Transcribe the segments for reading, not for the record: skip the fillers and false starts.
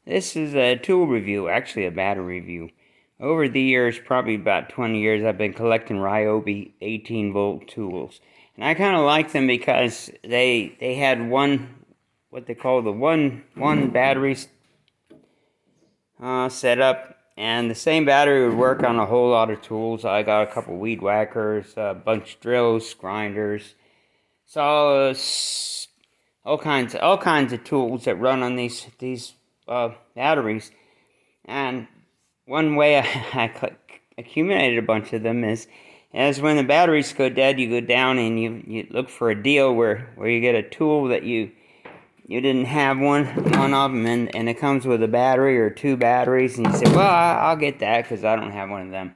This is a tool review, actually a battery review. Over the years, probably about 20 years, I've been collecting Ryobi 18-volt tools. And I kind of like them because they had what they call the one battery set up, and the same battery would work on a whole lot of tools. I got a couple weed whackers, a bunch of drills, grinders, saws, all kinds of tools that run on these batteries. And one way I accumulated a bunch of them is as when the batteries go dead, you go down and you look for a deal where you get a tool that you didn't have one of them, and it comes with a battery or two batteries, and you say, well, I'll get that because I don't have one of them.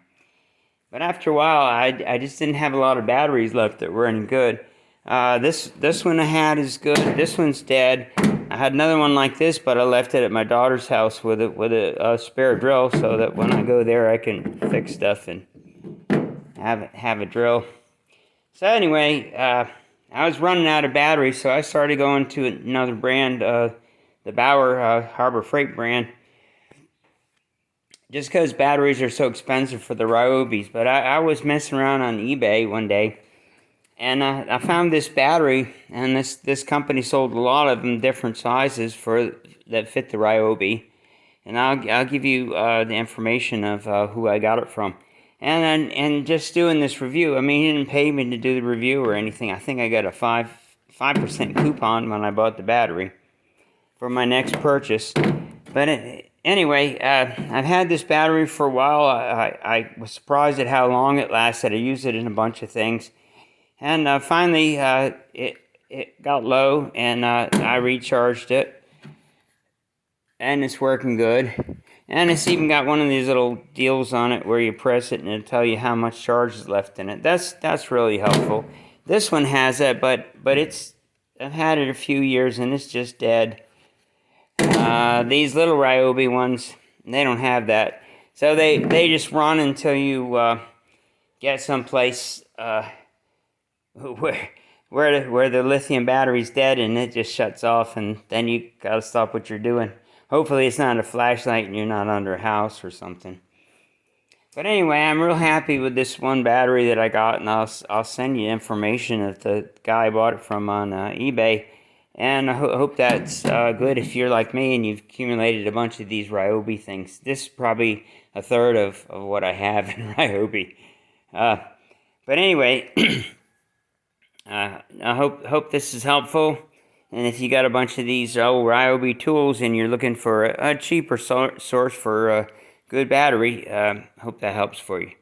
But after a while, I just didn't have a lot of batteries left that were any good. This one I had is good. This one's dead. I had another one like this, but I left it at my daughter's house with a spare drill, so that when I go there, I can fix stuff and have a drill. So anyway, I was running out of batteries, so I started going to another brand, the Bauer Harbor Freight brand, just because batteries are so expensive for the Ryobis. But I was messing around on eBay one day, and I found this battery, and this company sold a lot of them, different sizes that fit the Ryobi. And I'll give you the information of who I got it from. And just doing this review, I mean, he didn't pay me to do the review or anything. I think I got a 5% coupon when I bought the battery for my next purchase. But anyway, I've had this battery for a while. I was surprised at how long it lasted. I used it in a bunch of things. And finally, it got low, and I recharged it. And it's working good. And it's even got one of these little deals on it where you press it and it'll tell you how much charge is left in it. That's really helpful. This one has that, but I've had it a few years and it's just dead. These little Ryobi ones, they don't have that. So they just run until you get someplace where the lithium battery's dead, and it just shuts off, and then you gotta stop what you're doing. Hopefully it's not a flashlight and you're not under a house or something. But anyway, I'm real happy with this one battery that I got, and I'll send you information of the guy I bought it from on eBay. And I hope that's good if you're like me and you've accumulated a bunch of these Ryobi things. This is probably a third of what I have in Ryobi. But anyway, I hope this is helpful. And if you got a bunch of these old Ryobi tools and you're looking for a cheaper source for a good battery, hope that helps for you.